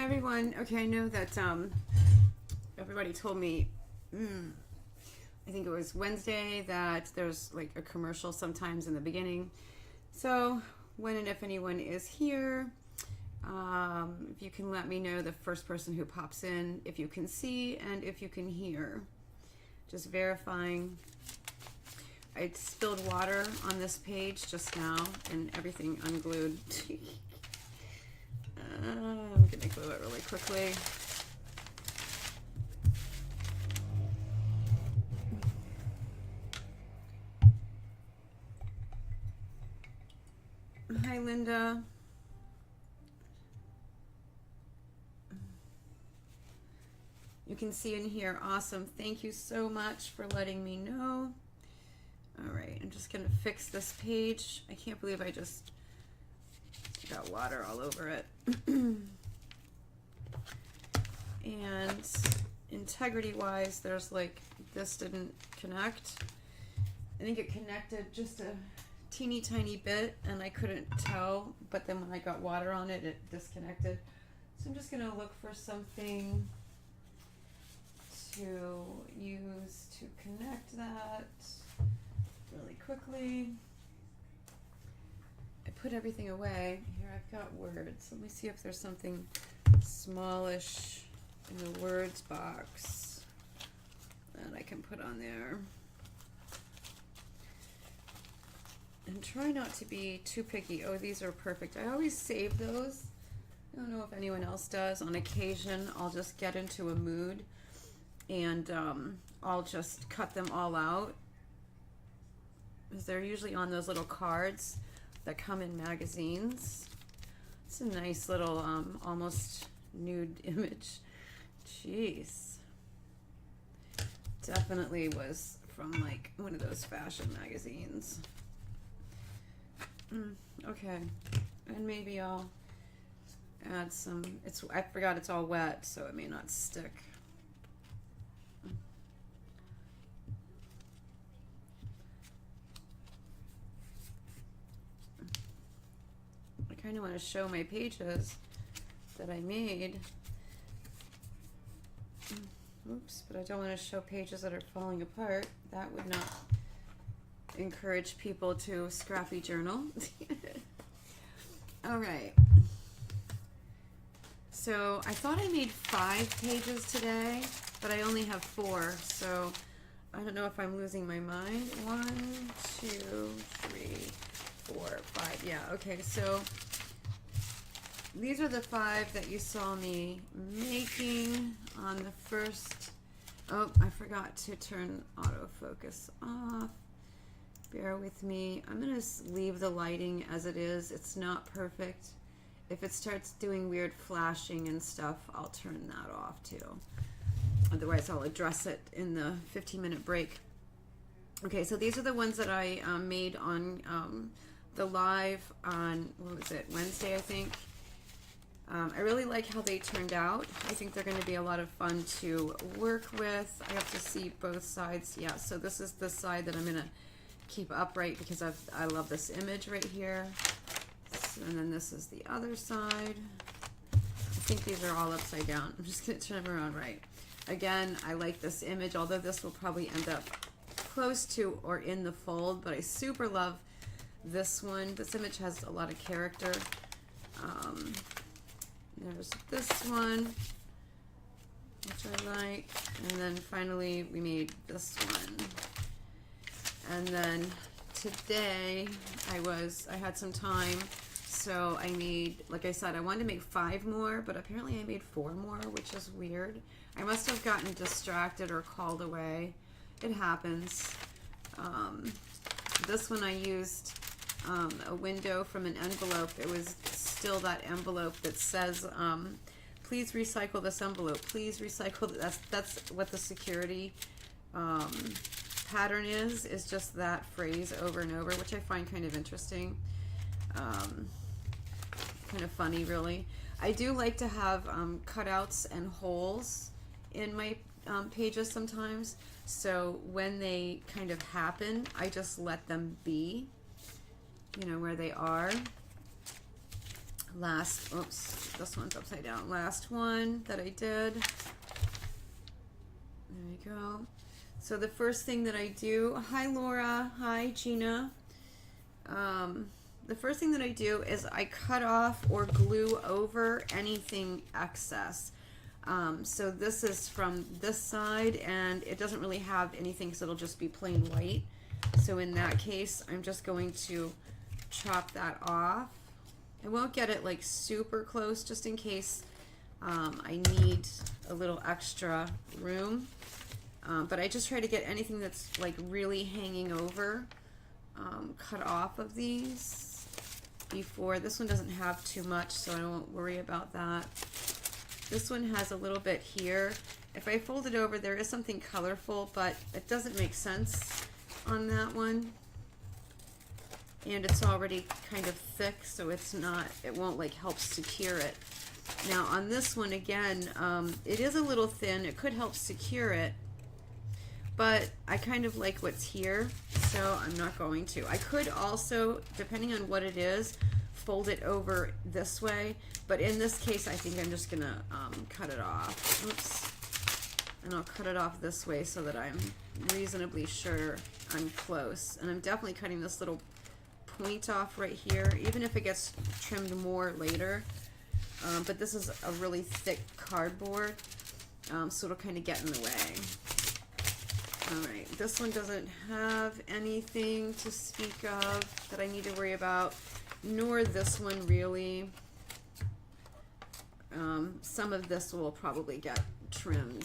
Hi everyone. Okay, I know that everybody told me I think it was Wednesday that there's like a commercial sometimes in the beginning. So when and if anyone is here, if you can let me know the first person who pops in, if you can see and if you can hear. Just verifying. I spilled water on this page just now and everything unglued. I'm gonna glue it really quickly. Hi, Linda. You can see in here. Awesome. Thank you so much for letting me know. All right, I'm just gonna fix this page. I can't believe I just got water all over it. And integrity wise, there's like, this didn't connect. I think it connected just a teeny tiny bit and I couldn't tell, but then when I got water on it, it disconnected. So I'm just gonna look for something to use to connect that really quickly. I put everything away. Here I've got words. Let me see if there's something smallish in the words box that I can put on there. And try not to be too picky. Oh, these are perfect. I always save those. I don't know if anyone else does. On occasion, I'll just get into a mood and I'll just cut them all out. Because they're usually on those little cards that come in magazines. It's a nice little almost nude image. Jeez. Definitely was from like one of those fashion magazines. Okay, and maybe I'll add some, I forgot it's all wet, so it may not stick. I kind of want to show my pages that I made. Oops, but I don't want to show pages that are falling apart. That would not encourage people to Scrappy journal. All right. So I thought I made 5 pages today, but I only have 4. So I don't know if I'm losing my mind. 1, 2, 3, 4, 5. Yeah, okay. So these are the 5 that you saw me making on the first. Oh, I forgot to turn autofocus off. Bear with me. I'm going to leave the lighting as it is. It's not perfect. If it starts doing weird flashing and stuff, I'll turn that off too. Otherwise, I'll address it in the 15-minute break. Okay, so these are the ones that I made on the live on, what was it, Wednesday, I think. I really like how they turned out. I think they're going to be a lot of fun to work with. I have to see both sides. Yeah, so this is the side that I'm going to keep upright because I love this image right here. So, and then this is the other side. I think these are all upside down. I'm just going to turn them around right. Again, I like this image, although this will probably end up close to or in the fold, but I super love this one. This image has a lot of character. There's this one, which I like. And then finally we made this one. And then today I had some time, so I made, like I said, I wanted to make 5 more, but apparently I made 4 more, which is weird. I must have gotten distracted or called away. It happens. This one I used a window from an envelope. It was still that envelope that says, please recycle this envelope. Please recycle. That's what the security pattern is just that phrase over and over, which I find kind of interesting. Kind of funny, really. I do like to have cutouts and holes in my pages sometimes, so when they kind of happen, I just let them be, you know, where they are. oops, this one's upside down. Last one that I did. There we go. So the first thing that I do, hi Laura, hi Gina. The first thing that I do is I cut off or glue over anything excess. So this is from this side, and it doesn't really have anything because it'll just be plain white. So in that case, I'm just going to chop that off. I won't get it like super close just in case I need a little extra room. But I just try to get anything that's like really hanging over cut off of these before. This one doesn't have too much, so I won't worry about that. This one has a little bit here. If I fold it over, there is something colorful, but it doesn't make sense on that one. And it's already kind of thick, so it's not, it won't like help secure it. Now on this one again, it is a little thin. It could help secure it, but I kind of like what's here, so I'm not going to. I could also, depending on what it is, fold it over this way, but in this case I think I'm just gonna cut it off. Oops. And I'll cut it off this way so that I'm reasonably sure I'm close. And I'm definitely cutting this little point off right here, even if it gets trimmed more later. But this is a really thick cardboard, so it'll kind of get in the way. Alright, this one doesn't have anything to speak of that I need to worry about, nor this one really. Some of this will probably get trimmed.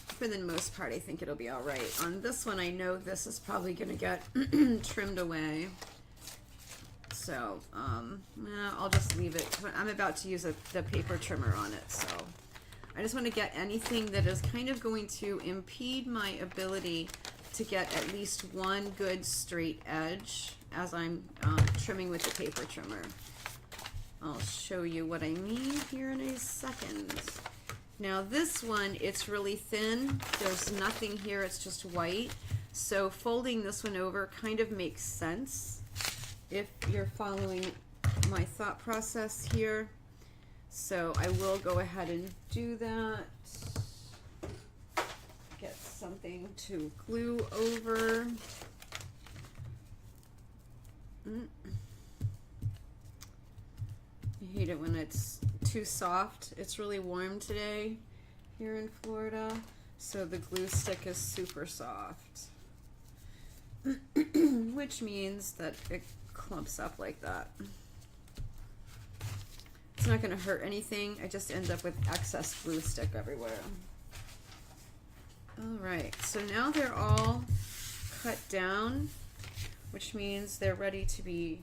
For the most part, I think it'll be alright. On this one, I know this is probably going to get trimmed away. So, I'll just leave it. I'm about to use the paper trimmer on it, so I just want to get anything that is kind of going to impede my ability to get at least one good straight edge as I'm trimming with the paper trimmer. I'll show you what I mean here in a second. Now this one, it's really thin. There's nothing here, it's just white. So folding this one over kind of makes sense if you're following my thought process here. So I will go ahead and do that. Get something to glue over. I hate it when it's too soft. It's really warm today here in Florida, so the glue stick is super soft, which means that it clumps up like that. It's not going to hurt anything. I just end up with excess glue stick everywhere. Alright, so now they're all cut down, which means they're ready to be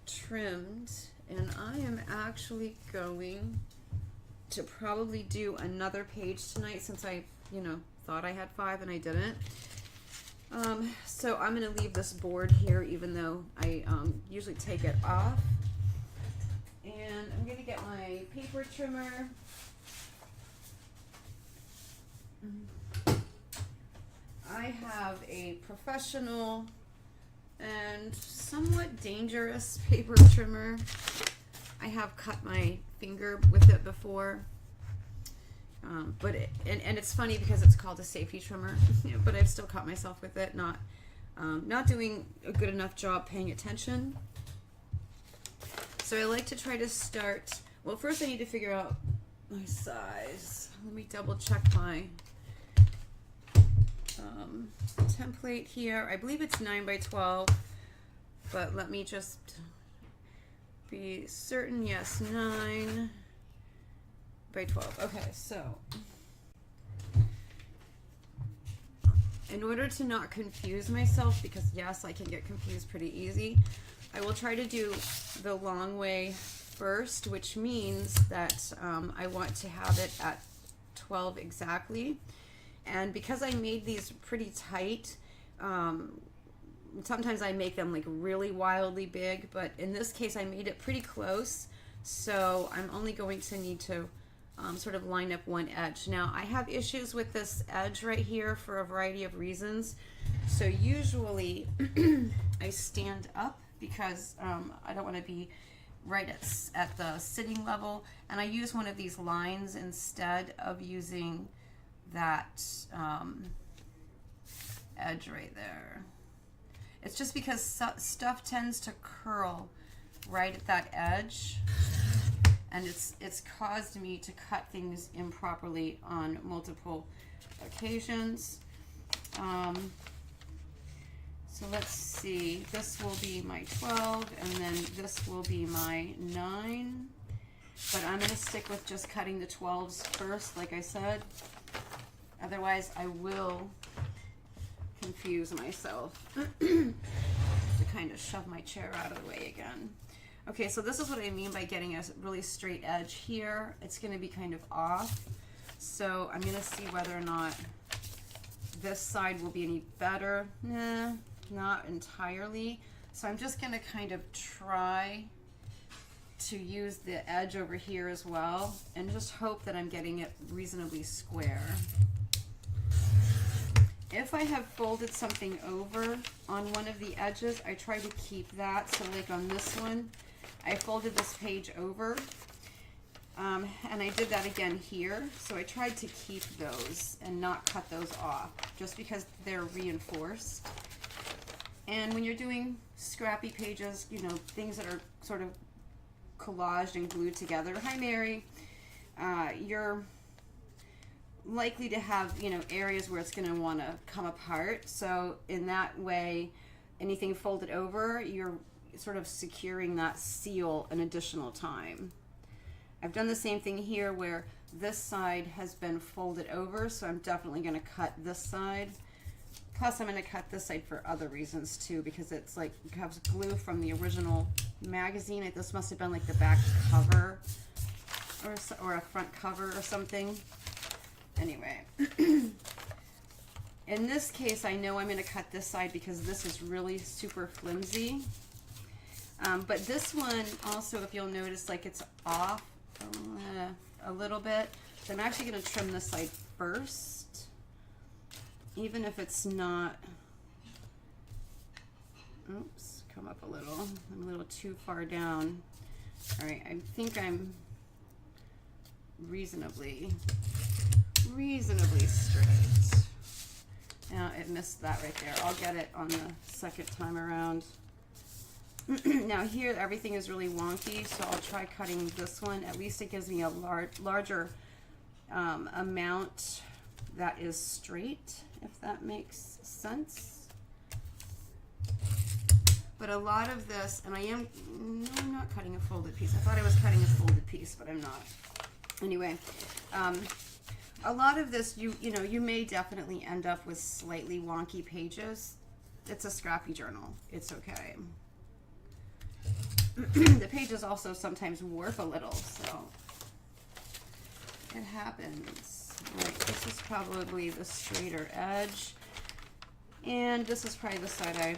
trimmed. And I am actually going to probably do another page tonight since I, thought I had 5 and I didn't. So I'm going to leave this board here even though I usually take it off. And I'm going to get my paper trimmer. I have a professional and somewhat dangerous paper trimmer. I have cut my finger with it before, but it's funny because it's called a safety trimmer, but I've still cut myself with it, not doing a good enough job paying attention. So I like to try to start, well, first I need to figure out my size. Let me double check my template here. I believe it's 9 by 12, but let me just be certain. Yes, 9 by 12. Okay, so in order to not confuse myself, because yes, I can get confused pretty easy, I will try to do the long way first, which means that I want to have it at 12 exactly. And because I made these pretty tight, sometimes I make them like really wildly big, but in this case I made it pretty close, so I'm only going to need to sort of line up one edge. Now I have issues with this edge right here for a variety of reasons, so usually I stand up because I don't want to be right at the sitting level, and I use one of these lines instead of using that edge right there. It's just because stuff tends to curl right at that edge, and it's caused me to cut things improperly on multiple occasions. So let's see, this will be my 12, and then this will be my 9. But I'm going to stick with just cutting the 12s first, like I said. Otherwise, I will confuse myself. To kind of shove my chair out of the way again. Okay, so this is what I mean by getting a really straight edge here. It's going to be kind of off. So I'm going to see whether or not this side will be any better. Nah, not entirely. So I'm just going to kind of try to use the edge over here as well, and just hope that I'm getting it reasonably square. If I have folded something over on one of the edges, I try to keep that. So like on this one, I folded this page over, and I did that again here. So I tried to keep those and not cut those off, just because they're reinforced. And when you're doing scrappy pages, you know, things that are sort of collaged and glued together, hi Mary, you're likely to have, you know, areas where it's going to want to come apart. So in that way, anything folded over, you're sort of securing that seal an additional time. I've done the same thing here where this side has been folded over, so I'm definitely going to cut this side. Plus I'm going to cut this side for other reasons too, because it's like it has glue from the original magazine. This must have been like the back cover or a front cover or something. Anyway, in this case, I know I'm going to cut this side because this is really super flimsy. But this one also, if you'll notice, like it's off a little bit. So I'm actually going to trim this side first, even if it's not, oops, come up a little. I'm a little too far down. All right, I think I'm reasonably straight. Now it missed that right there. I'll get it on the second time around. Now here everything is really wonky, so I'll try cutting this one. At least it gives me a larger amount that is straight, if that makes sense. But a lot of this, and no, I'm not cutting a folded piece. I thought I was cutting a folded piece, but I'm not. Anyway, a lot of this, you know, you may definitely end up with slightly wonky pages. It's a scrappy journal. It's okay. The pages also sometimes warp a little, so it happens. Right, this is probably the straighter edge, and this is probably the side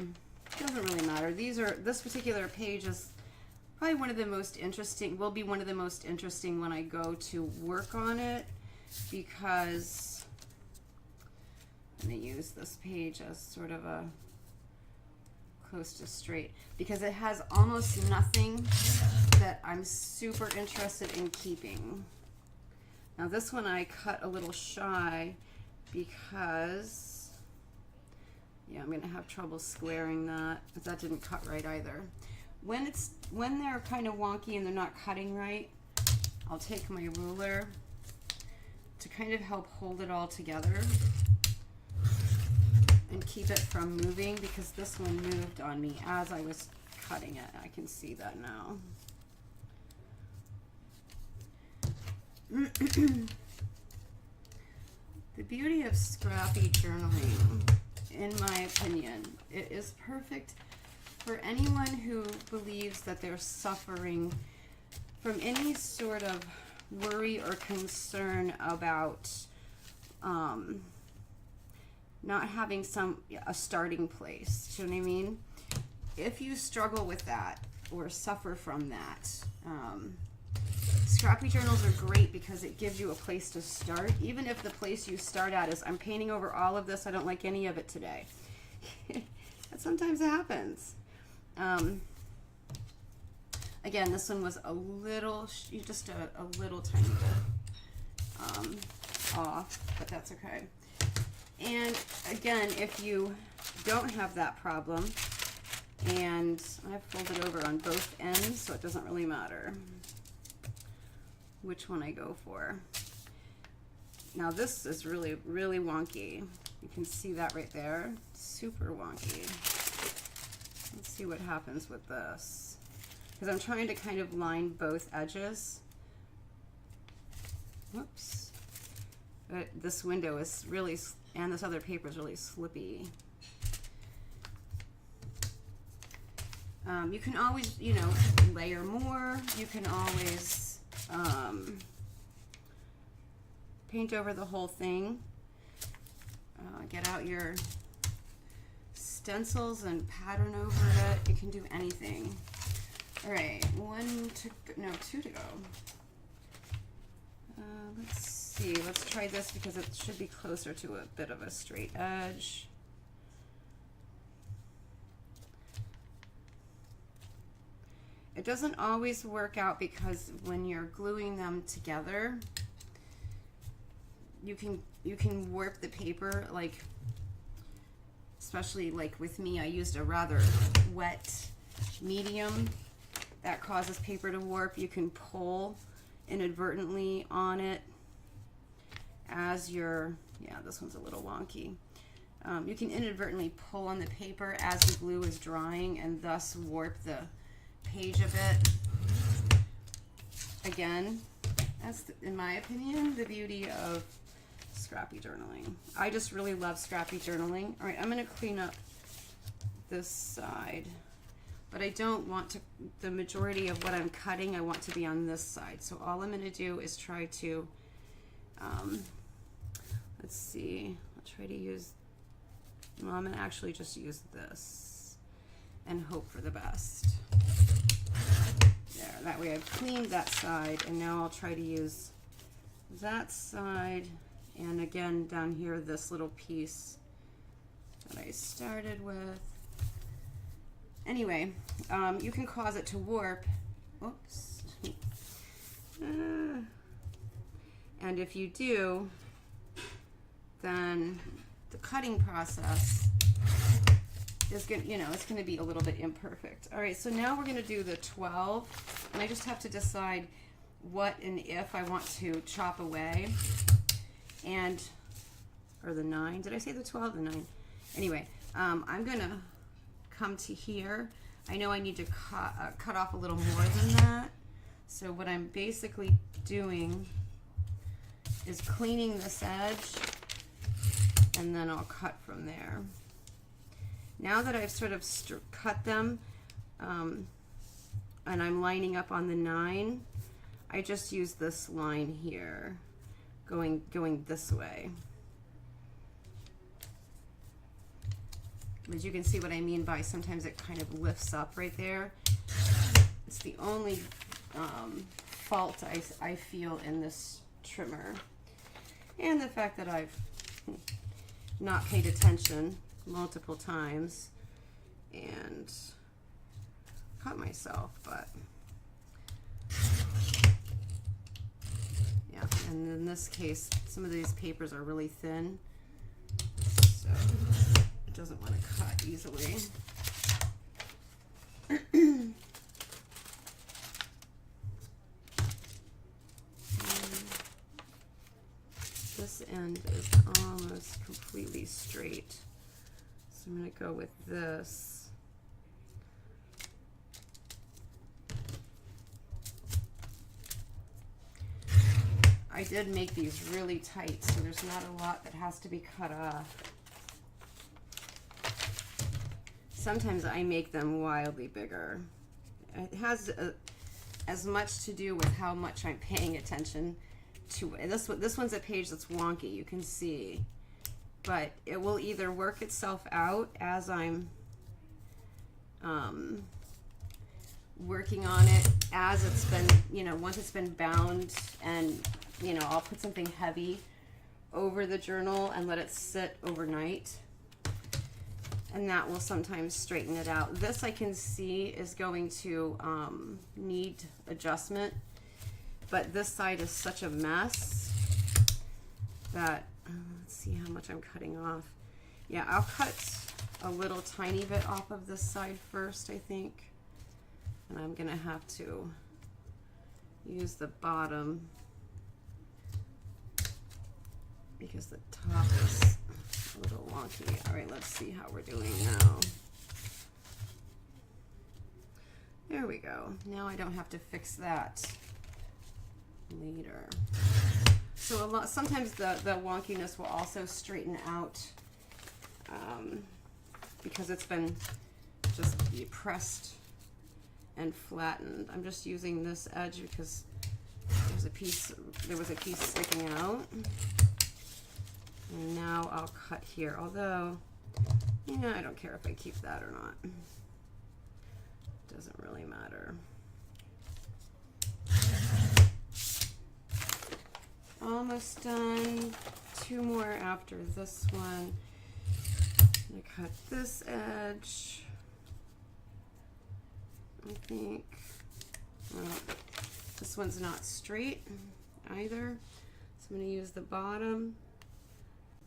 doesn't really matter. This particular page is probably one of the most interesting, will be one of the most interesting when I go to work on it, because I'm going to use this page as sort of a close to straight, because it has almost nothing that I'm super interested in keeping. Now this one I cut a little shy because, yeah, I'm going to have trouble squaring that, but that didn't cut right either. When they're kind of wonky and they're not cutting right, I'll take my ruler to kind of help hold it all together and keep it from moving, because this one moved on me as I was cutting it. I can see that now. The beauty of scrappy journaling, in my opinion, it is perfect for anyone who believes that they're suffering from any sort of worry or concern about not having a starting place. Do you know what I mean? If you struggle with that or suffer from that, scrappy journals are great because it gives you a place to start. Even if the place you start at is, I'm painting over all of this, I don't like any of it today. That sometimes happens. Again, this one was a little, just a little tiny bit off, but that's okay. And again, if you don't have that problem, and I've folded over on both ends, so it doesn't really matter which one I go for. Now this is really, really wonky. You can see that right there. Super wonky. Let's see what happens with this. Because I'm trying to kind of line both edges. Whoops. But this window is really, and this other paper is really slippy. You can always, you know, layer more. You can always paint over the whole thing. Get out your stencils and pattern over it. You can do anything. All right, two to go. Let's see. Let's try this because it should be closer to a bit of a straight edge. It doesn't always work out because when you're gluing them together, you can warp the paper, like, especially like with me, I used a rather wet medium that causes paper to warp. You can pull inadvertently on it as you're, yeah, this one's a little wonky. You can inadvertently pull on the paper as the glue is drying and thus warp the page a bit. Again, that's, in my opinion, the beauty of scrappy journaling. I just really love scrappy journaling. All right, I'm going to clean up this side, but I don't want to, the majority of what I'm cutting, I want to be on this side. So all I'm going to do is try to, let's see, I'll try to use, well, I'm going to actually just use this and hope for the best. There, that way I've cleaned that side, and now I'll try to use that side, and again down here this little piece that I started with. Anyway, you can cause it to warp. Oops. And if you do, then the cutting process is going to, you know, it's going to be a little bit imperfect. All right, so now we're going to do the 12, and I just have to decide what and if I want to chop away, and, or the 9, did I say the 12? The 9. Anyway, I'm going to come to here. I know I need to cut off a little more than that, so what I'm basically doing is cleaning this edge, and then I'll cut from there. Now that I've sort of cut them, and I'm lining up on the 9, I just use this line here, going this way. As you can see what I mean by sometimes it kind of lifts up right there. It's the only fault I feel in this trimmer. And the fact that I've not paid attention multiple times and cut myself, but yeah, and in this case some of these papers are really thin, so it doesn't want to cut easily. This end is almost completely straight. So I'm going to go with this. I did make these really tight, so there's not a lot that has to be cut off. Sometimes I make them wildly bigger. It has as much to do with how much I'm paying attention to. This one's a page that's wonky, you can see. But it will either work itself out as I'm working on it, as it's been, you know, once it's been bound, and, you know, I'll put something heavy over the journal and let it sit overnight. and that will sometimes straighten it out. This I can see is going to need adjustment, but this side is such a mess that, let's see how much I'm cutting off. Yeah, I'll cut a little tiny bit off of this side first, I think. And I'm gonna have to use the bottom because the top is a little wonky. All right, let's see how we're doing now. There we go. Now I don't have to fix that later. So sometimes the wonkiness will also straighten out because it's been just pressed and flattened. I'm just using this edge because there was a piece sticking out. And now I'll cut here, although, yeah, I don't care if I keep that or not. Doesn't really matter. Almost done. 2 more after this one. I'm gonna cut this edge. I think, well, this one's not straight either. So I'm gonna use the bottom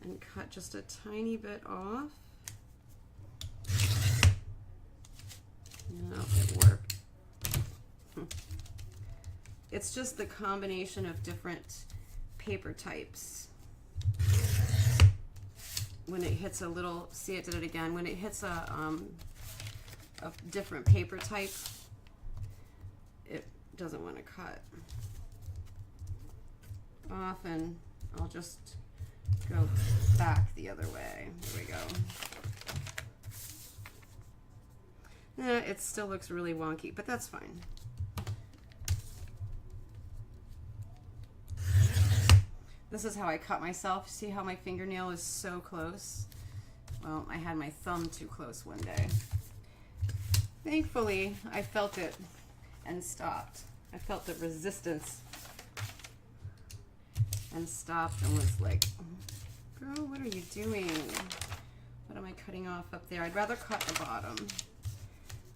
and cut just a tiny bit off. No, it worked. It's just the combination of different paper types. When it hits a little, see, it did it again. When it hits a different paper type, it doesn't want to cut. Often I'll just go back the other way. There we go. It still looks really wonky, but that's fine. This is how I cut myself. See how my fingernail is so close? Well, I had my thumb too close one day. Thankfully, I felt it and stopped. I felt the resistance and stopped and was like, girl, what are you doing? What am I cutting off up there? I'd rather cut the bottom.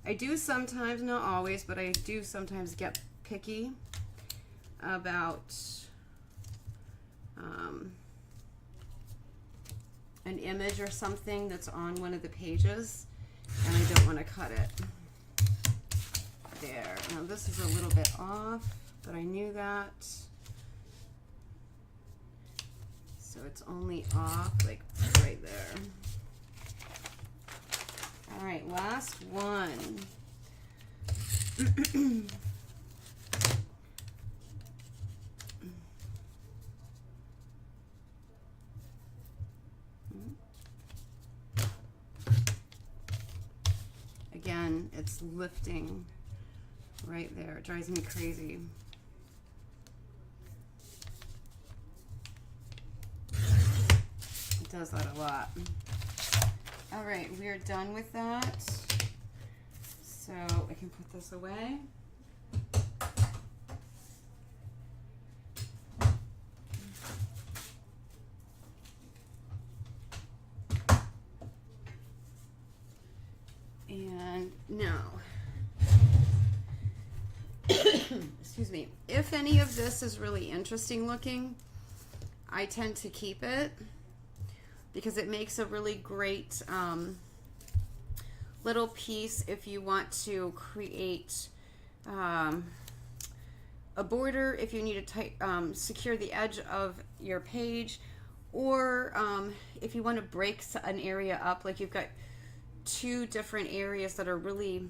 I do sometimes, not always, but I do sometimes get picky about an image or something that's on one of the pages, and I don't want to cut it. There. Now this is a little bit off, but I knew that. So it's only off like right there. All right, last one. Again, it's lifting right there. It drives me crazy. It does that a lot. All right, we are done with that. So I can put this away. And now, excuse me, if any of this is really interesting looking, I tend to keep it because it makes a really great little piece if you want to create a border, if you need to secure the edge of your page, or if you want to break an area up, like you've got 2 different areas that are really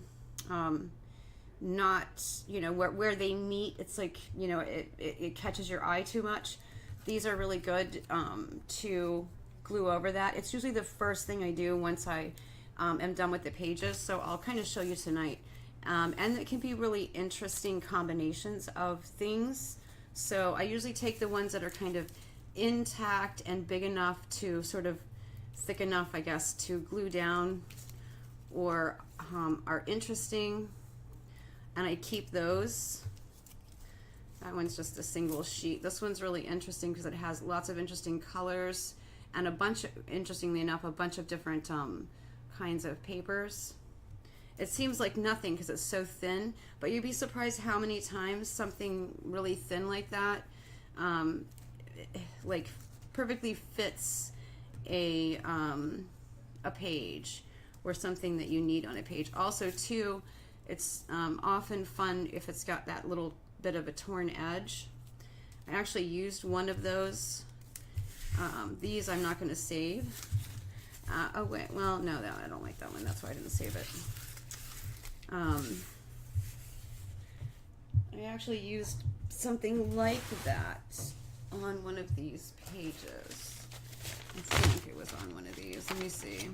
not, you know, where they meet, it's like, you know, it catches your eye too much. These are really good to glue over that. It's usually the first thing I do once I am done with the pages, so I'll kind of show you tonight. And it can be really interesting combinations of things. So I usually take the ones that are kind of intact and big enough to sort of thick enough, I guess, to glue down, or are interesting, and I keep those. That one's just a single sheet. This one's really interesting because it has lots of interesting colors and a bunch of, interestingly enough, a bunch of different kinds of papers. It seems like nothing because it's so thin, but you'd be surprised how many times something really thin like that like perfectly fits a page or something that you need on a page. Also too, it's often fun if it's got that little bit of a torn edge. I actually used one of those. These I'm not going to save. Oh wait, well no, I don't like that one. That's why I didn't save it. I actually used something like that on one of these pages. I think it was on one of these. Let me see.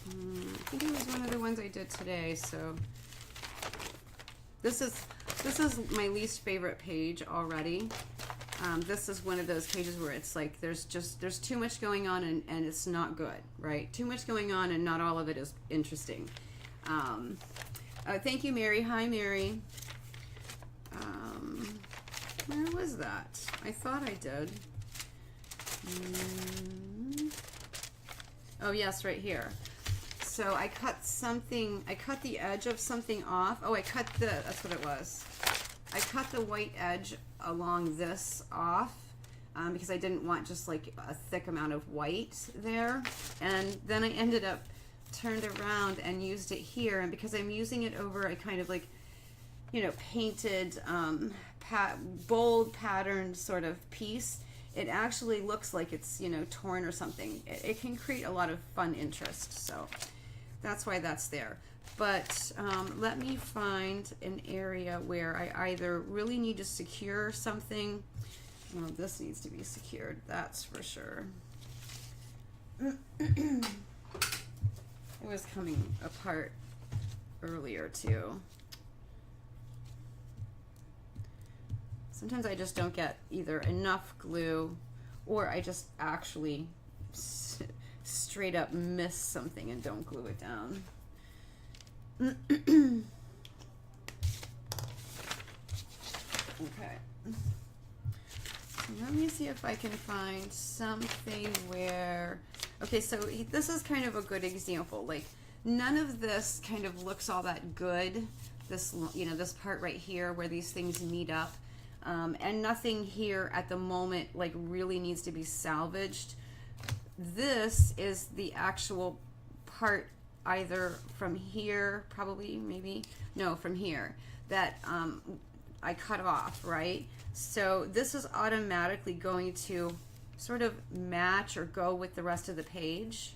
I think it was one of the ones I did today. So this is my least favorite page already. This is one of those pages where it's like there's too much going on and it's not good, right? Too much going on and not all of it is interesting. Thank you, Mary. Hi, Mary. Where was that? I thought I did. Oh yes, right here. So I cut the edge of something off. Oh, that's what it was. I cut the white edge along this off because I didn't want just like a thick amount of white there. And then I ended up turned around and used it here. And because I'm using it over a kind of like, you know, painted, bold patterned sort of piece, it actually looks like it's, you know, torn or something. It can create a lot of fun interest. So that's why that's there. But let me find an area where I either really need to secure something. Well, this needs to be secured, that's for sure. It was coming apart earlier too. Sometimes I just don't get either enough glue or I just actually straight up miss something and don't glue it down. Okay. So let me see if I can find something where, okay, so this is kind of a good example. Like none of this kind of looks all that good. This, you know, this part right here where these things meet up. And nothing here at the moment like really needs to be salvaged. This is the actual part either from here, probably, maybe, no, from here, that I cut off, right? So this is automatically going to sort of match or go with the rest of the page.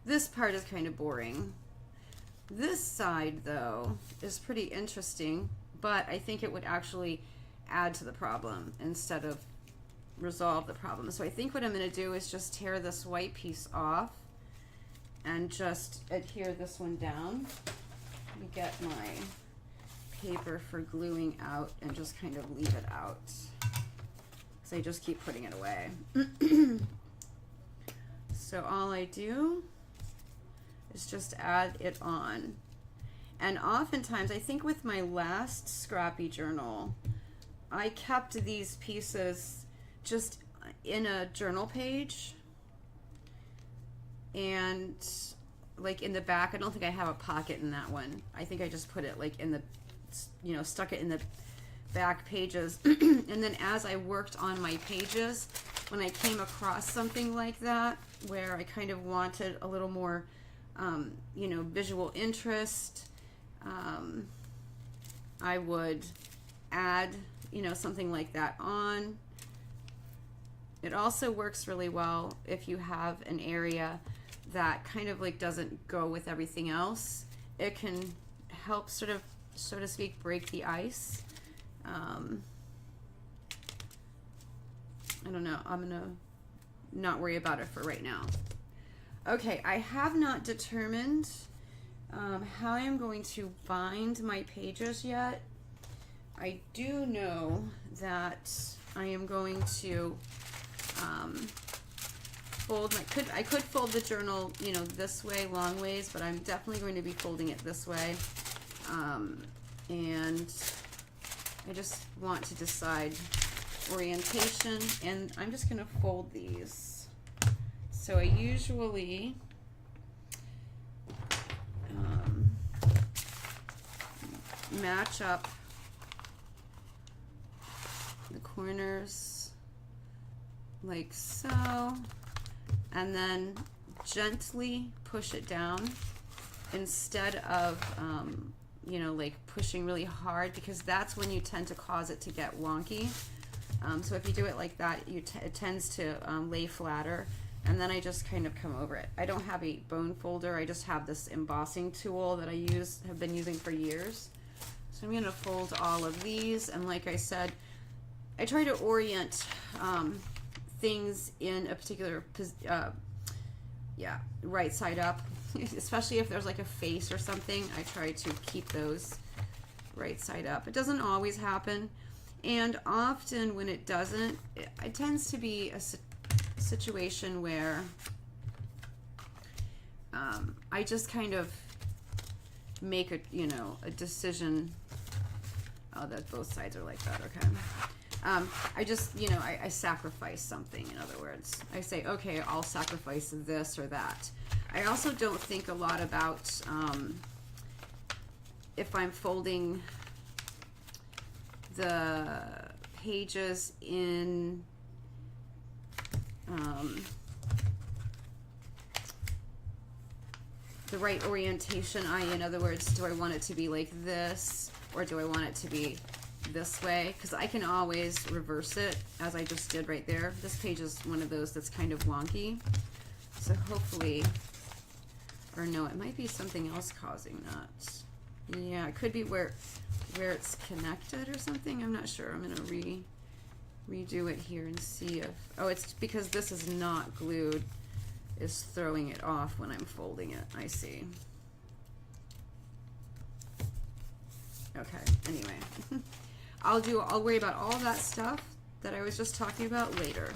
This part is kind of boring. This side, though, is pretty interesting, but I think it would actually add to the problem instead of resolve the problem. So I think what I'm going to do is just tear this white piece off and just adhere this one down. Let me get my paper for gluing out and just kind of leave it out because I just keep putting it away. So all I do is just add it on. And oftentimes, I think with my last Scrappy journal, I kept these pieces just in a journal page and like in the back. I don't think I have a pocket in that one. I think I just put it like in the, you know, stuck it in the back pages. And then as I worked on my pages, when I came across something like that where I kind of wanted a little more you know, visual interest, I would add, you know, something like that on. It also works really well if you have an area that kind of like doesn't go with everything else. It can help sort of, so to speak, break the ice. I don't know. I'm gonna not worry about it for right now. Okay, I have not determined how I am going to bind my pages yet. I do know that I am going to fold I could fold the journal, you know, this way, long ways, but I'm definitely going to be folding it this way. And I just want to decide orientation, and I'm just going to fold these. So I usually match up the corners like so, and then gently push it down instead of you know, like pushing really hard, because that's when you tend to cause it to get wonky. So if you do it like that, it tends to lay flatter, and then I just kind of come over it. I don't have a bone folder, I just have this embossing tool that I have been using for years. So I'm going to fold all of these, and like I said, I try to orient things in a particular right side up, especially if there's like a face or something. I try to keep those right side up. It doesn't always happen, and often when it doesn't, it tends to be a situation where I just kind of make a, you know, a decision. Oh, that both sides are like that. Okay. I just, you know, I sacrifice something. In other words, I say, okay, I'll sacrifice this or that. I also don't think a lot about if I'm folding the pages in the right orientation. In other words, do I want it to be like this, or do I want it to be this way? Because I can always reverse it, as I just did right there. This page is one of those that's kind of wonky, so hopefully, or no, it might be something else causing that. Yeah, it could be where it's connected or something. I'm not sure. I'm gonna redo it here and see if, oh, it's because this is not glued, is throwing it off when I'm folding it. I see. Okay, anyway. I'll worry about all that stuff that I was just talking about later.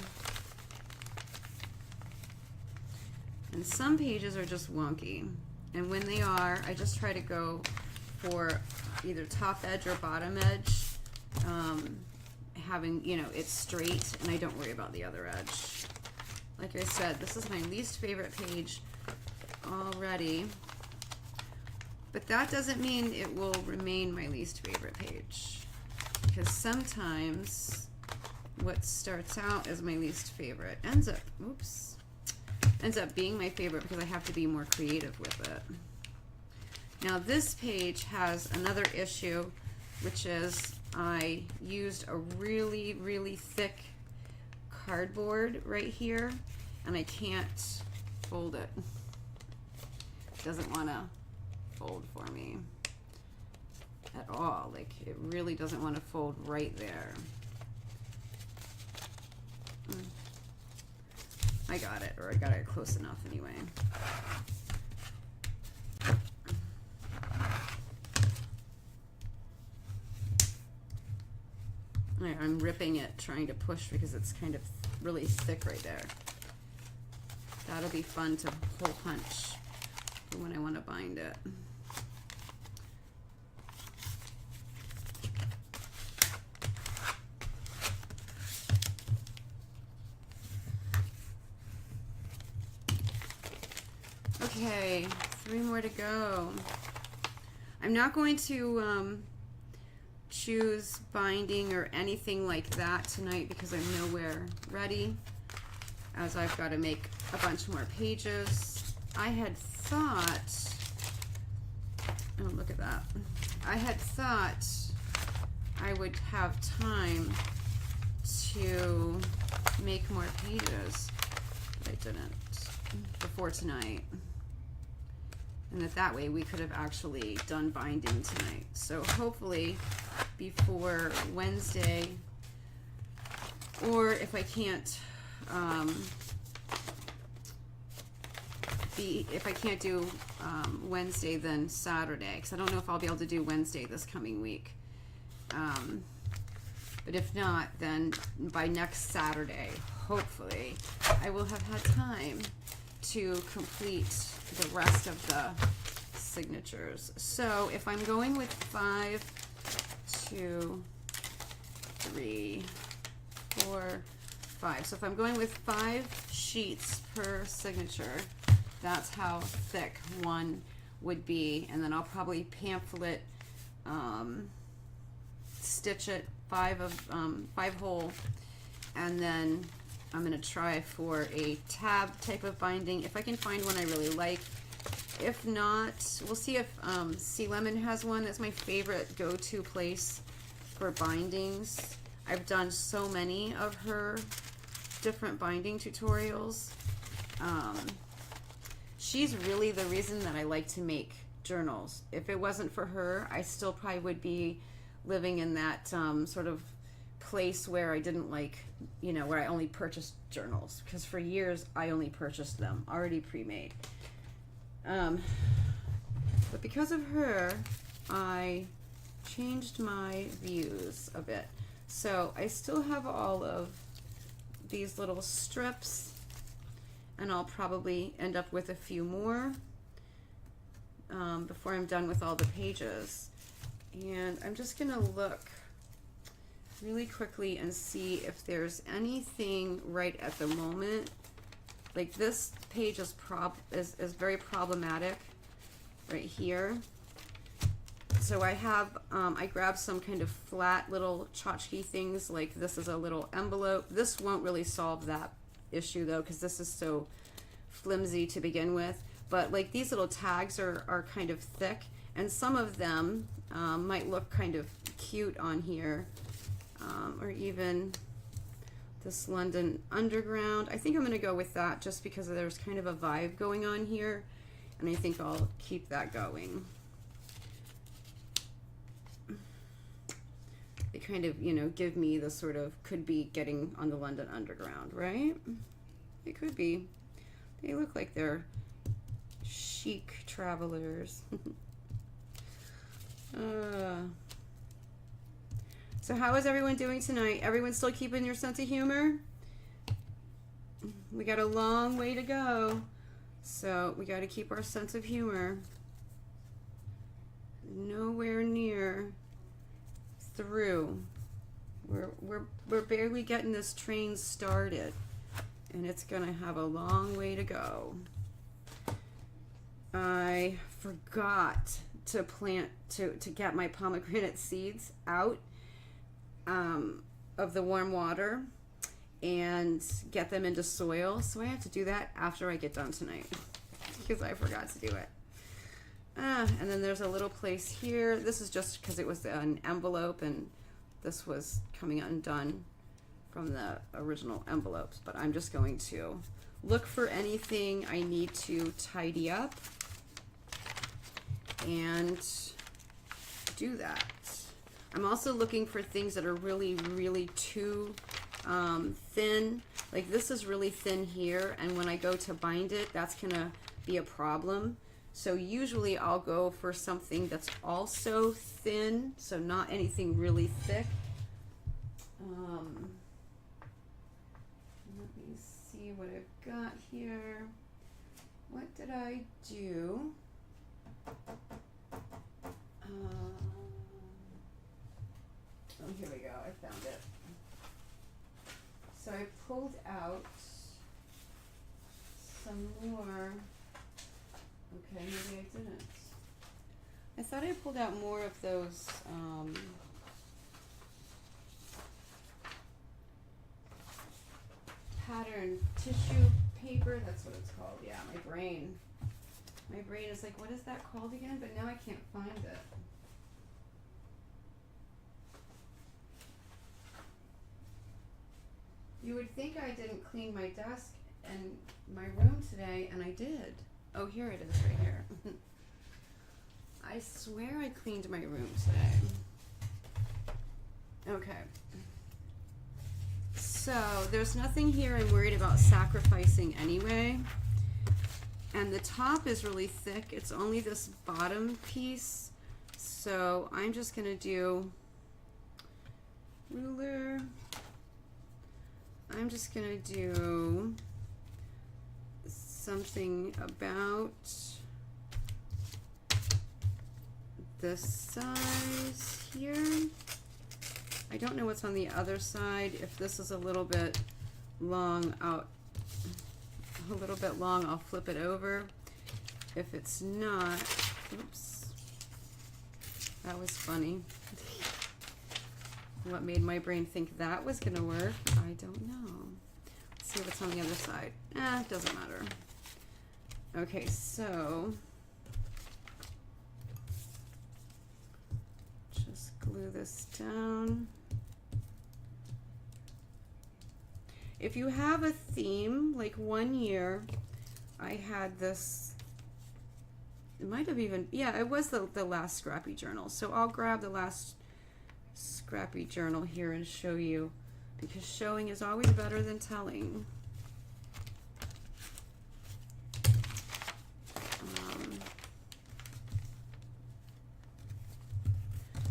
And some pages are just wonky, and when they are, I just try to go for either top edge or bottom edge, having, you know, it's straight, and I don't worry about the other edge. Like I said, this is my least favorite page already, but that doesn't mean it will remain my least favorite page, because sometimes what starts out as my least favorite ends up being my favorite, because I have to be more creative with it. Now this page has another issue, which is I used a really, really thick cardboard right here, and I can't fold it. It doesn't want to fold for me at all. Like, it really doesn't want to fold right there. I got it, or I got it close enough anyway. I'm ripping it, trying to push, because it's kind of really thick right there. That'll be fun to hole punch for when I want to bind it. Okay, 3 more to go. I'm not going to choose binding or anything like that tonight, because I'm nowhere ready, as I've got to make a bunch more pages. I had thought, oh, look at that. I had thought I would have time to make more pages, but I didn't before tonight. And that way we could have actually done binding tonight. So hopefully before Wednesday, or if I can't do Wednesday, then Saturday, because I don't know if I'll be able to do Wednesday this coming week. But if not, then by next Saturday, hopefully, I will have had time to complete the rest of the signatures. So if I'm going with 5, 2, 3, 4, 5. So if I'm going with 5 sheets per signature, that's how thick one would be. And then I'll probably pamphlet, stitch it 5 hole, and then I'm gonna try for a tab type of binding if I can find one I really like. If not, we'll see if Sea Lemon has one. That's my favorite go-to place for bindings. I've done so many of her different binding tutorials. She's really the reason that I like to make journals. If it wasn't for her, I still probably would be living in that sort of place where I didn't like, you know, where I only purchased journals, because for years I only purchased them already pre-made. But because of her, I changed my views a bit. So I still have all of these little strips, and I'll probably end up with a few more before I'm done with all the pages. And I'm just gonna look really quickly and see if there's anything right at the moment. Like this page is very problematic right here. So I have, I grabbed some kind of flat little tchotchke things, like this is a little envelope. This won't really solve that issue though, because this is so flimsy to begin with. But like these little tags are kind of thick, and some of them might look kind of cute on here, or even this London Underground. I think I'm going to go with that just because there's kind of a vibe going on here, and I think I'll keep that going. They kind of, you know, give me the sort of, could be getting on the London Underground, right? It could be. They look like they're chic travelers. So how is everyone doing tonight? Everyone still keeping your sense of humor? We got a long way to go, so we got to keep our sense of humor. Nowhere near through. We're barely getting this train started, and it's gonna have a long way to go. I forgot to plant to get my pomegranate seeds out of the warm water and get them into soil, so I have to do that after I get done tonight because I forgot to do it. And then there's a little place here. This is just because it was an envelope and this was coming undone from the original envelopes, but I'm just going to look for anything I need to tidy up and do that. I'm also looking for things that are really, really too thin. Like this is really thin here, and when I go to bind it, that's gonna be a problem. So usually I'll go for something that's also thin, so not anything really thick. Let me see what I've got here. What did I do? Oh, here we go. I found it. So I pulled out some more. Okay, maybe I didn't. I thought I pulled out more of those pattern tissue paper. That's what it's called. Yeah, my brain is like, what is that called again? But now I can't find it. You would think I didn't clean my desk and my room today, and I did. Oh, here it is right here. I swear I cleaned my room today. Okay. So there's nothing here I'm worried about sacrificing anyway. And the top is really thick. It's only this bottom piece. So I'm just gonna do ruler. I'm just gonna do something about this size here. I don't know what's on the other side. If this is a little bit long, I'll flip it over. If it's not, oops, that was funny. What made my brain think that was gonna work? I don't know. Let's see what's on the other side. It doesn't matter. Okay, so just glue this down. If you have a theme, like one year I had this, it might have even, yeah, it was the last Scrappy journal. So I'll grab the last Scrappy journal here and show you, because showing is always better than telling.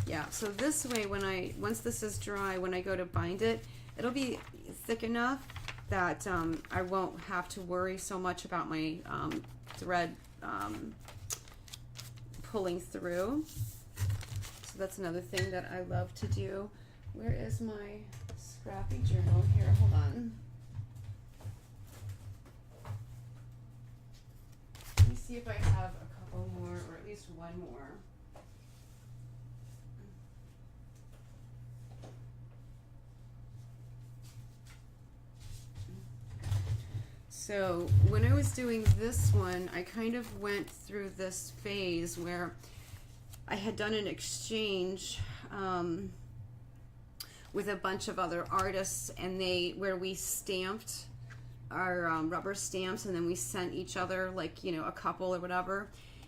Yeah, so this way, once this is dry, when I go to bind it, it'll be thick enough that I won't have to worry so much about my thread pulling through. So that's another thing that I love to do. Where is my Scrappy journal? Here, hold on. Let me see if I have a couple more, or at least one more. So when I was doing this one, I kind of went through this phase where I had done an exchange with a bunch of other artists, and where we stamped our rubber stamps, and then we sent each other, like, you know, a couple or whatever.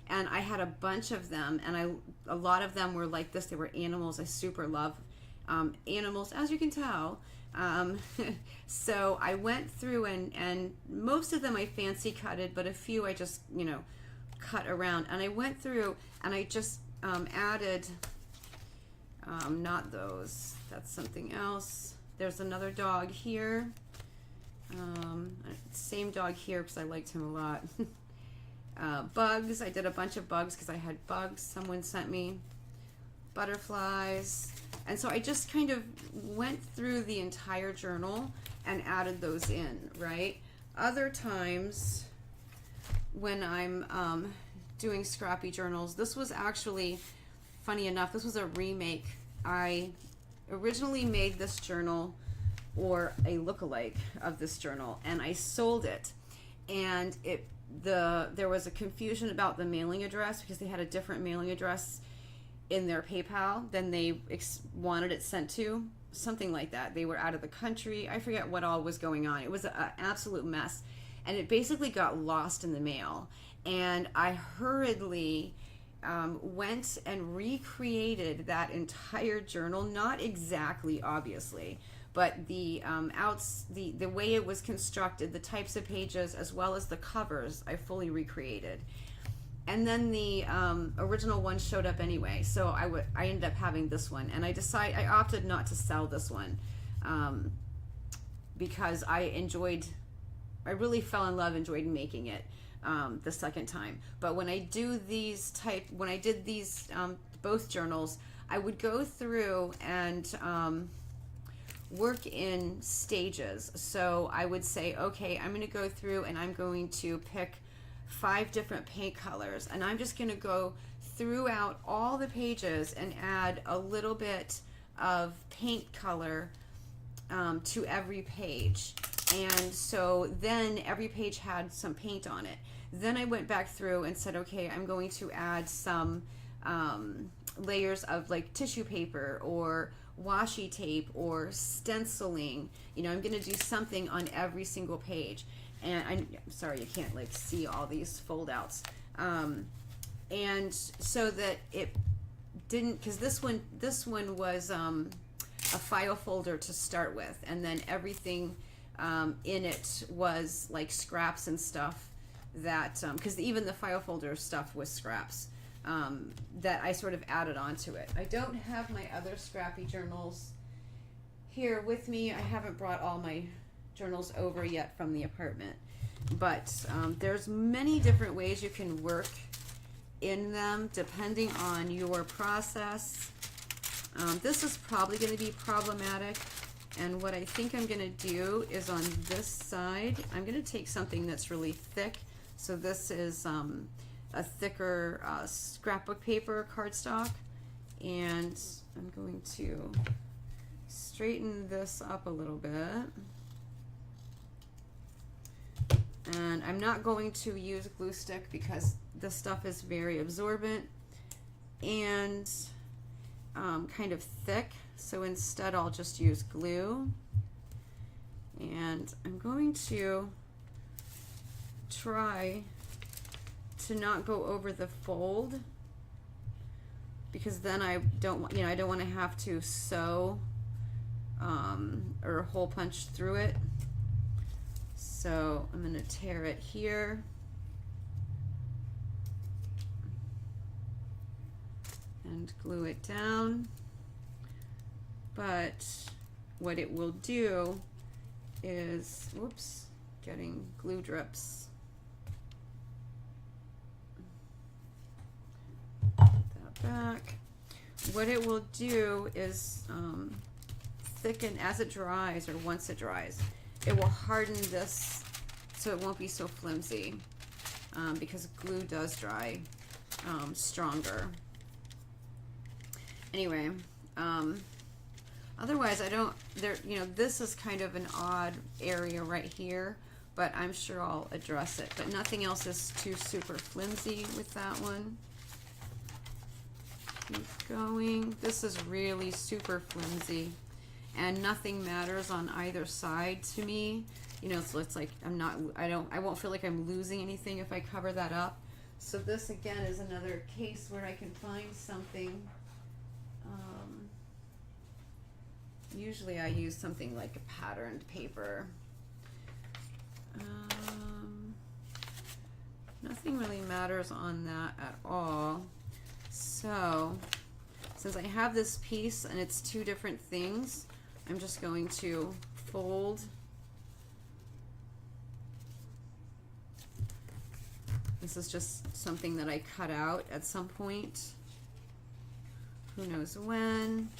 And I had a bunch of them, and a lot of them were like this. They were animals. I super love animals, as you can tell. So I went through and most of them I fancy cutted, but a few I just, you know, cut around. And I went through and I just added, not those, that's something else. There's another dog here. Same dog here because I liked him a lot. Bugs, I did a bunch of bugs because I had bugs someone sent me. Butterflies. And so I just kind of went through the entire journal and added those in, right? Other times when I'm doing Scrappy journals, this was actually, funny enough, this was a remake. I originally made this journal, or a lookalike of this journal, and I sold it. And there was a confusion about the mailing address because they had a different mailing address in their PayPal than they wanted it sent to, something like that. They were out of the country. I forget what all was going on. It was an absolute mess, and it basically got lost in the mail. And I hurriedly went and recreated that entire journal, not exactly, obviously, but the way it was constructed, the types of pages, as well as the covers, I fully recreated. And then the original one showed up anyway, so I ended up having this one, and I opted not to sell this one because I really fell in love, enjoyed making it the second time. But when I did these both journals, I would go through and work in stages. So I would say, okay, I'm going to go through and I'm going to pick 5 different paint colors, and I'm just going to go throughout all the pages and add a little bit of paint color to every page. And so then every page had some paint on it. Then I went back through and said, okay, I'm going to add some layers of like tissue paper or washi tape or stenciling. You know, I'm going to do something on every single page. And I'm sorry, you can't like see all these fold outs. And so that it didn't, because this one was a file folder to start with, and then everything in it was like scraps and stuff that, because even the file folder stuff was scraps that I sort of added onto it. I don't have my other Scrappy journals here with me. I haven't brought all my journals over yet from the apartment, but there's many different ways you can work in them depending on your process. This is probably going to be problematic, and what I think I'm going to do is on this side, I'm going to take something that's really thick. So this is a thicker scrapbook paper cardstock, and I'm going to straighten this up a little bit. And I'm not going to use glue stick because this stuff is very absorbent and kind of thick. So instead I'll just use glue. And I'm going to try to not go over the fold, because then I don't want to have to sew or hole punch through it. So I'm going to tear it here and glue it down. But what it will do is, whoops, getting glue drips. Put that back. What it will do is thicken as it dries, or once it dries. It will harden this so it won't be so flimsy, because glue does dry stronger. Anyway, otherwise this is kind of an odd area right here, but I'm sure I'll address it. But nothing else is too super flimsy with that one. Keep going. This is really super flimsy, and nothing matters on either side to me. So it's like I won't feel like I'm losing anything if I cover that up. So this again is another case where I can find something. Usually I use something like a patterned paper. Nothing really matters on that at all. So since I have this piece and it's two different things, I'm just going to fold. This is just something that I cut out at some point. Who knows when?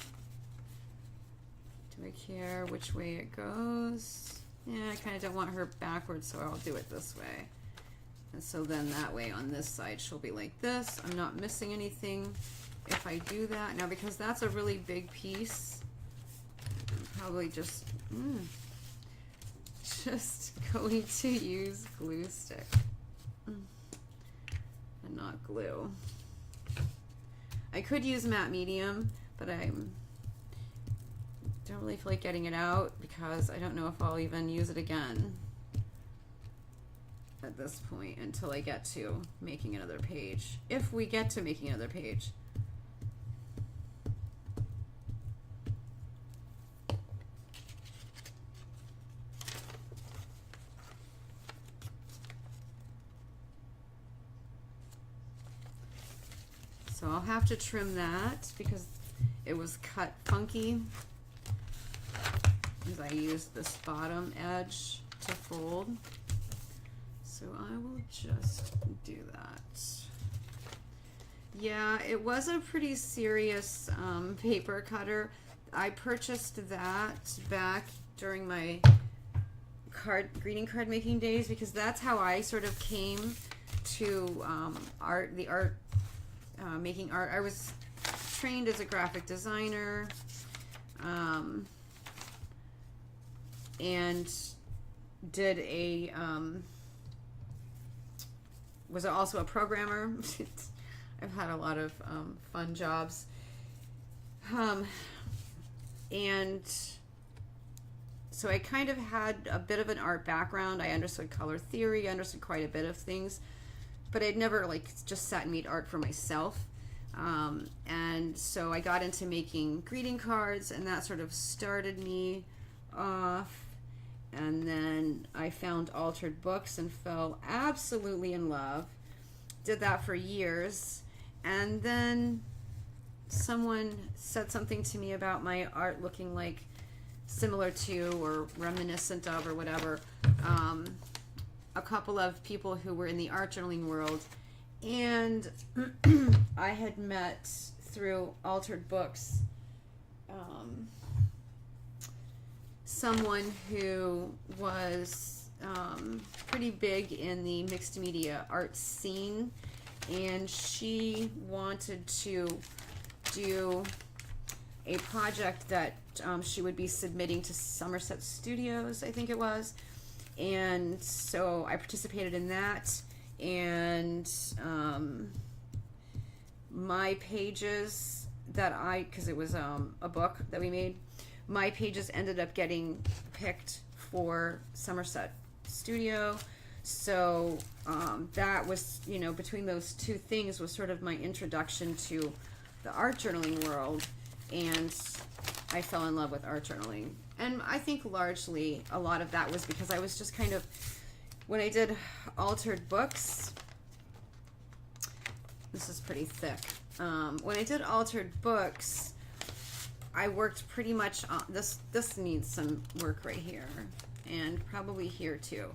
Do I care which way it goes? Yeah, I kind of don't want her backwards, so I'll do it this way. And so then that way on this side she'll be like this. I'm not missing anything if I do that. Now, because that's a really big piece, I'm probably just going to use glue stick and not glue. I could use matte medium, but I don't really feel like getting it out because I don't know if I'll even use it again at this point until I get to making another page. If we get to making another page. So I'll have to trim that because it was cut funky, as I used this bottom edge to fold. So I will just do that. Yeah, it was a pretty serious paper cutter. I purchased that back during my greeting card making days, because that's how I sort of came to making art. I was trained as a graphic designer, and did a was also a programmer. I've had a lot of fun jobs, and so I kind of had a bit of an art background. I understood color theory, I understood quite a bit of things, but I'd never just sat and made art for myself. And so I got into making greeting cards, and that sort of started me off. And then I found altered books and fell absolutely in love. Did that for years. And then someone said something to me about my art looking like similar to or reminiscent of or whatever, a couple of people who were in the art journaling world, and I had met through Altered Books someone who was pretty big in the mixed media art scene, and she wanted to do a project that she would be submitting to Somerset Studios, I think it was. And so I participated in that, and my pages that because it was a book that we made, my pages ended up getting picked for Somerset Studio. So that was, between those two things was sort of my introduction to the art journaling world, and I fell in love with art journaling. And I think largely a lot of that was because I was just kind of, when I did Altered Books, this is pretty thick. When I did Altered Books, I worked pretty much on, this needs some work right here, and probably here too.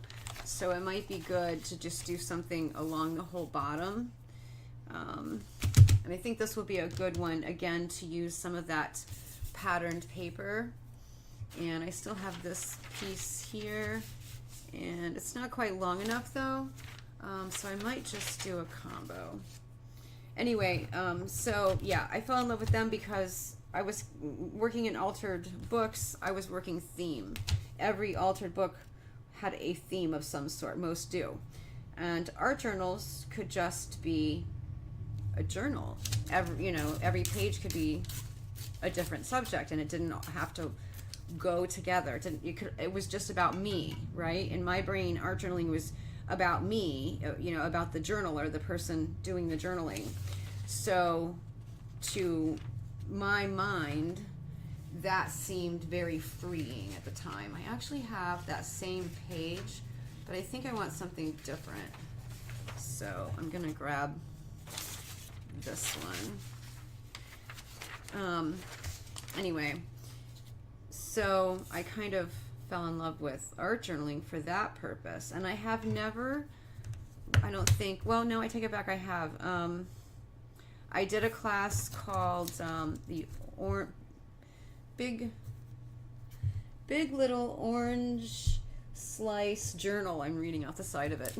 So it might be good to just do something along the whole bottom. And I think this will be a good one, again, to use some of that patterned paper. And I still have this piece here, and it's not quite long enough though, so I might just do a combo. Anyway, so yeah, I fell in love with them because I was working in Altered Books. I was working theme. Every Altered book had a theme of some sort, most do. And art journals could just be a journal. Every page could be a different subject, and it didn't have to go together. It was just about me, right? In my brain, art journaling was about me, about the journaler, the person doing the journaling. So to my mind, that seemed very freeing at the time. I actually have that same page, but I think I want something different. So I'm gonna grab this one. Anyway, so I kind of fell in love with art journaling for that purpose, and I have never, I don't think, well, no, I take it back, I have. I did a class called the Big Little Orange Slice Journal. I'm reading off the side of it.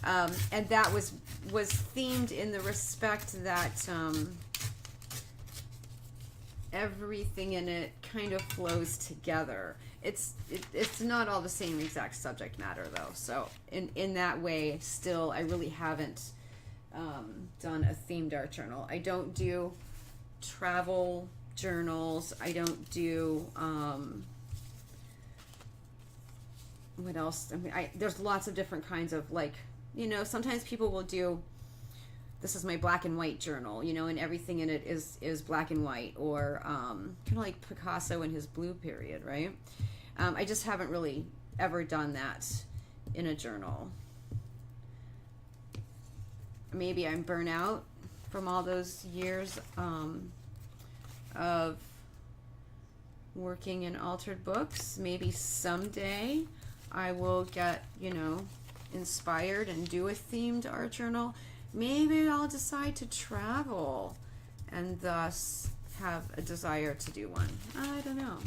And that was themed in the respect that everything in it kind of flows together. It's not all the same exact subject matter though. So in that way, still, I really haven't done a themed art journal. I don't do travel journals. I don't do what else? I mean, there's lots of different kinds of, like, sometimes people will do, this is my black and white journal, and everything in it is black and white, or kind of like Picasso in his blue period, right? I just haven't really ever done that in a journal. Maybe I'm burnt out from all those years of working in Altered Books. Maybe someday I will get, inspired and do a themed art journal. Maybe I'll decide to travel and thus have a desire to do one. I don't know.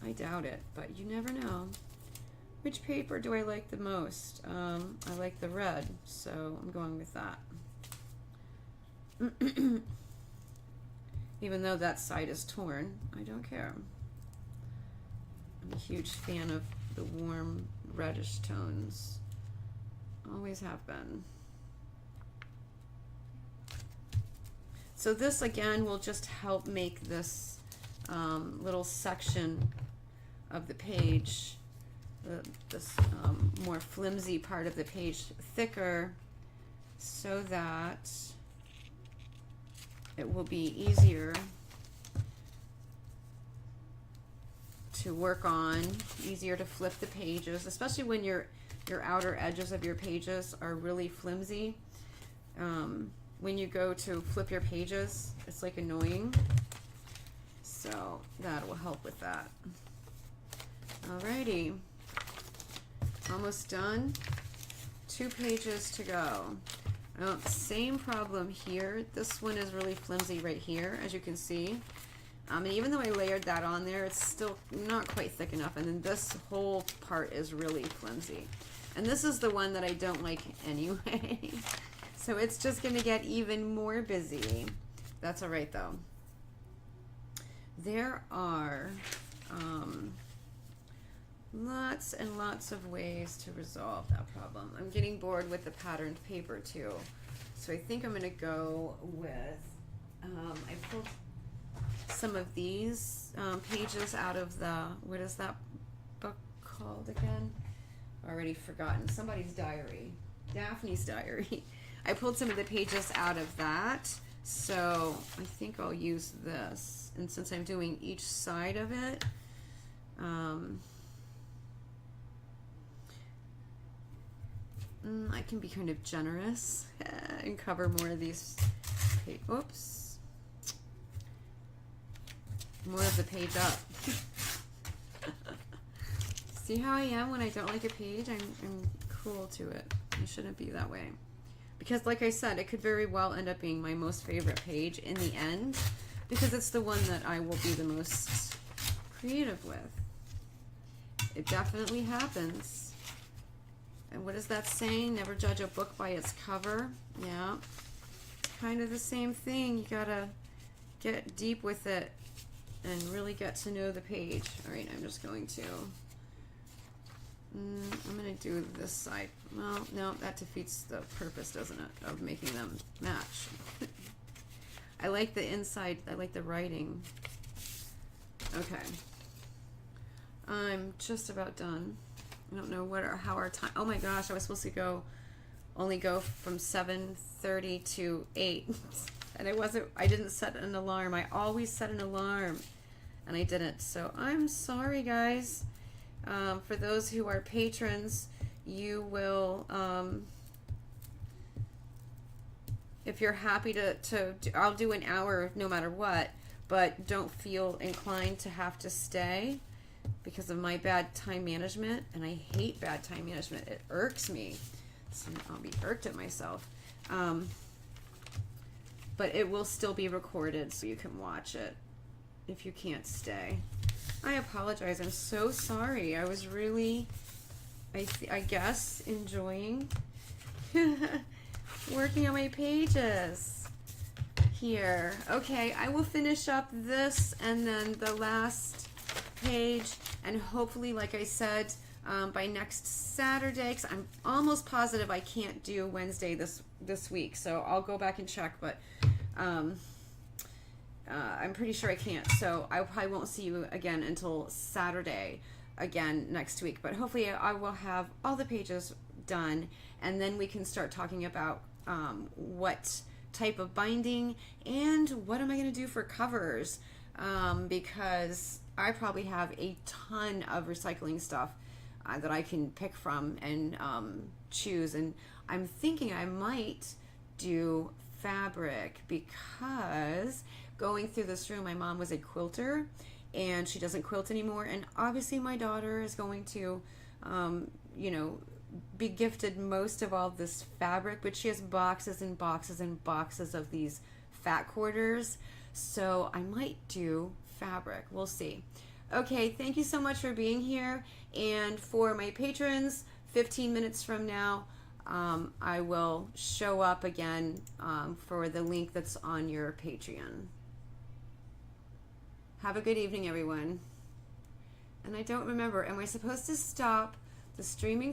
I doubt it, but you never know. Which paper do I like the most? I like the red, so I'm going with that. Even though that side is torn, I don't care. I'm a huge fan of the warm reddish tones. Always have been. So this again will just help make this little section of the page, this more flimsy part of the page, thicker, so that it will be easier to work on, easier to flip the pages, especially when your outer edges of your pages are really flimsy. When you go to flip your pages, it's like annoying. So So that will help with that. Alrighty. Almost done. 2 pages to go. Oh, same problem here. This one is really flimsy right here, as you can see. And even though I layered that on there, it's still not quite thick enough. And then this whole part is really flimsy. And this is the one that I don't like anyway. So it's just going to get even more busy. That's all right, though. There are lots and lots of ways to resolve that problem. I'm getting bored with the patterned paper, too. So I think I'm going to go with, I pulled some of these pages out of the, what is that book called again? Already forgotten. Somebody's diary. Daphne's diary. I pulled some of the pages out of that, so I think I'll use this. And since I'm doing each side of it, I can be kind of generous and cover more of these. Oops. More of the page up. See how I am when I don't like a page? I'm cruel to it. I shouldn't be that way. Because like I said, it could very well end up being my most favorite page in the end, because it's the one that I will be the most creative with. It definitely happens. And what is that saying? Never judge a book by its cover. Yeah. Kind of the same thing. You gotta get deep with it and really get to know the page. All right, I'm just going to... I'm going to do this side. Well, no, that defeats the purpose, doesn't it, of making them match. I like the inside. I like the writing. Okay. I'm just about done. I don't know what or how our time... Oh my gosh, I was supposed to only go from 7:30 to 8. And I didn't set an alarm. I always set an alarm. And I didn't. So I'm sorry, guys. For those who are patrons, you will, if you're happy I'll do an hour no matter what, but don't feel inclined to have to stay because of my bad time management. And I hate bad time management. It irks me. So I'll be irked at myself. But it will still be recorded so you can watch it if you can't stay. I apologize. I'm so sorry. I was really, I guess, enjoying working on my pages here. Okay, I will finish up this and then the last page, and hopefully, like I said, by next Saturday, because I'm almost positive I can't do Wednesday this week, so I'll go back and check, but I'm pretty sure I can't, so I probably won't see you again until Saturday again next week. But hopefully I will have all the pages done, and then we can start talking about what type of binding and what am I going to do for covers, because I probably have a ton of recycling stuff that I can pick from and choose. And I'm thinking I might do fabric, because going through this room, my mom was a quilter and she doesn't quilt anymore, and obviously my daughter is going to you know, be gifted most of all this fabric, but she has boxes and boxes and boxes of these fat quarters, so I might do fabric. We'll see. Okay, thank you so much for being here, and for my patrons, 15 minutes from now I will show up again for the link that's on your Patreon. Have a good evening, everyone. And I don't remember, am I supposed to stop the streaming